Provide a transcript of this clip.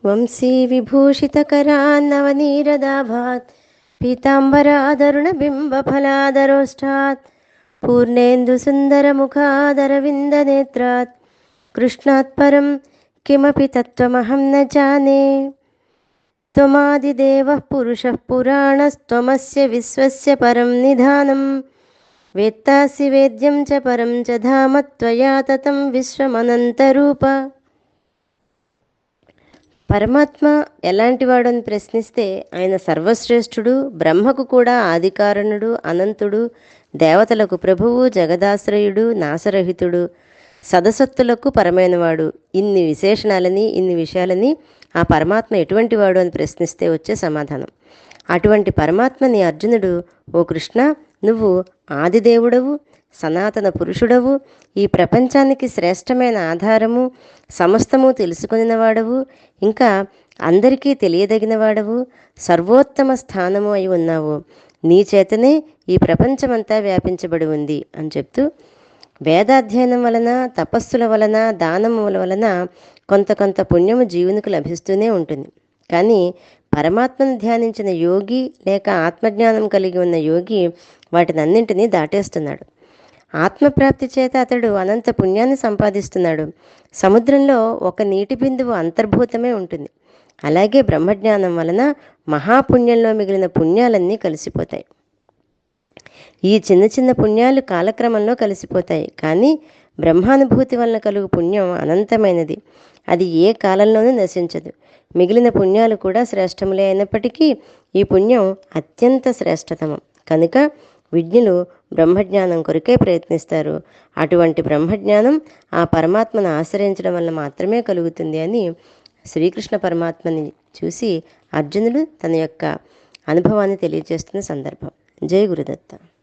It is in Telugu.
వంశీ విభూషితకరాన్నవనీరదాభాత్ పీతాంబరాదరుణబింబఫలాదరోష్టాత్ పూర్ణేन्दुसुन्दरमुखादरविन्दनेत्रात् कृष्णात् परं किमपि तत्त्वमहं न जाने। त्वमादिदेवः पुरुषः पुराणस्त्वमस्य विश्वस्य परं निधानं वेत्तासि वेद्यं च परं च धाम त्वया ततं విశ్వమనంతరూప. పరమాత్మ ఎలాంటివాడు అని ప్రశ్నిస్తే ఆయన సర్వశ్రేష్ఠుడు, బ్రహ్మకు కూడా ఆదికారణుడు, అనంతుడు, దేవతలకు ప్రభువు, జగదాశ్రయుడు, నాశరహితుడు, సదసత్తులకు పరమైనవాడు. ఇన్ని విశేషణాలని, ఇన్ని విషయాలని ఆ పరమాత్మ ఎటువంటి వాడు అని ప్రశ్నిస్తే వచ్చే సమాధానం. అటువంటి పరమాత్మని అర్జునుడు, ఓ కృష్ణ, నువ్వు ఆదిదేవుడవు, సనాతన పురుషుడవు, ఈ ప్రపంచానికి శ్రేష్టమైన ఆధారము, సమస్తము తెలుసుకొనినవాడవు, ఇంకా అందరికీ తెలియదగినవాడవు, సర్వోత్తమ స్థానము అయి ఉన్నావు. నీ చేతనే ఈ ప్రపంచమంతా వ్యాపించబడి ఉంది అని చెప్తూ, వేదాధ్యయనం వలన, తపస్సుల వలన, దానముల వలన కొంత కొంత పుణ్యము జీవునికి లభిస్తూనే ఉంటుంది. కానీ పరమాత్మను ధ్యానించిన యోగి లేక ఆత్మజ్ఞానం కలిగి ఉన్న యోగి వాటినన్నింటినీ దాటేస్తున్నాడు. ఆత్మప్రాప్తి చేత అతడు అనంత పుణ్యాన్ని సంపాదిస్తున్నాడు. సముద్రంలో ఒక నీటి బిందువు అంతర్భూతమే ఉంటుంది. అలాగే బ్రహ్మజ్ఞానం వలన మహాపుణ్యంలో మిగిలిన పుణ్యాలన్నీ కలిసిపోతాయి. ఈ చిన్న చిన్న పుణ్యాలు కాలక్రమంలో కలిసిపోతాయి. కానీ బ్రహ్మానుభూతి వలన కలుగు పుణ్యం అనంతమైనది. అది ఏ కాలంలోనూ నశించదు. మిగిలిన పుణ్యాలు కూడా శ్రేష్టములే అయినప్పటికీ ఈ పుణ్యం అత్యంత శ్రేష్టతమం. కనుక విజ్ఞులు బ్రహ్మజ్ఞానం కొరకే ప్రయత్నిస్తారు. అటువంటి బ్రహ్మజ్ఞానం ఆ పరమాత్మను ఆశ్రయించడం వల్ల మాత్రమే కలుగుతుంది అని శ్రీకృష్ణ పరమాత్మని చూసి అర్జునుడు తన యొక్క అనుభవాన్ని తెలియజేస్తున్న సందర్భం. జై గురుదత్త.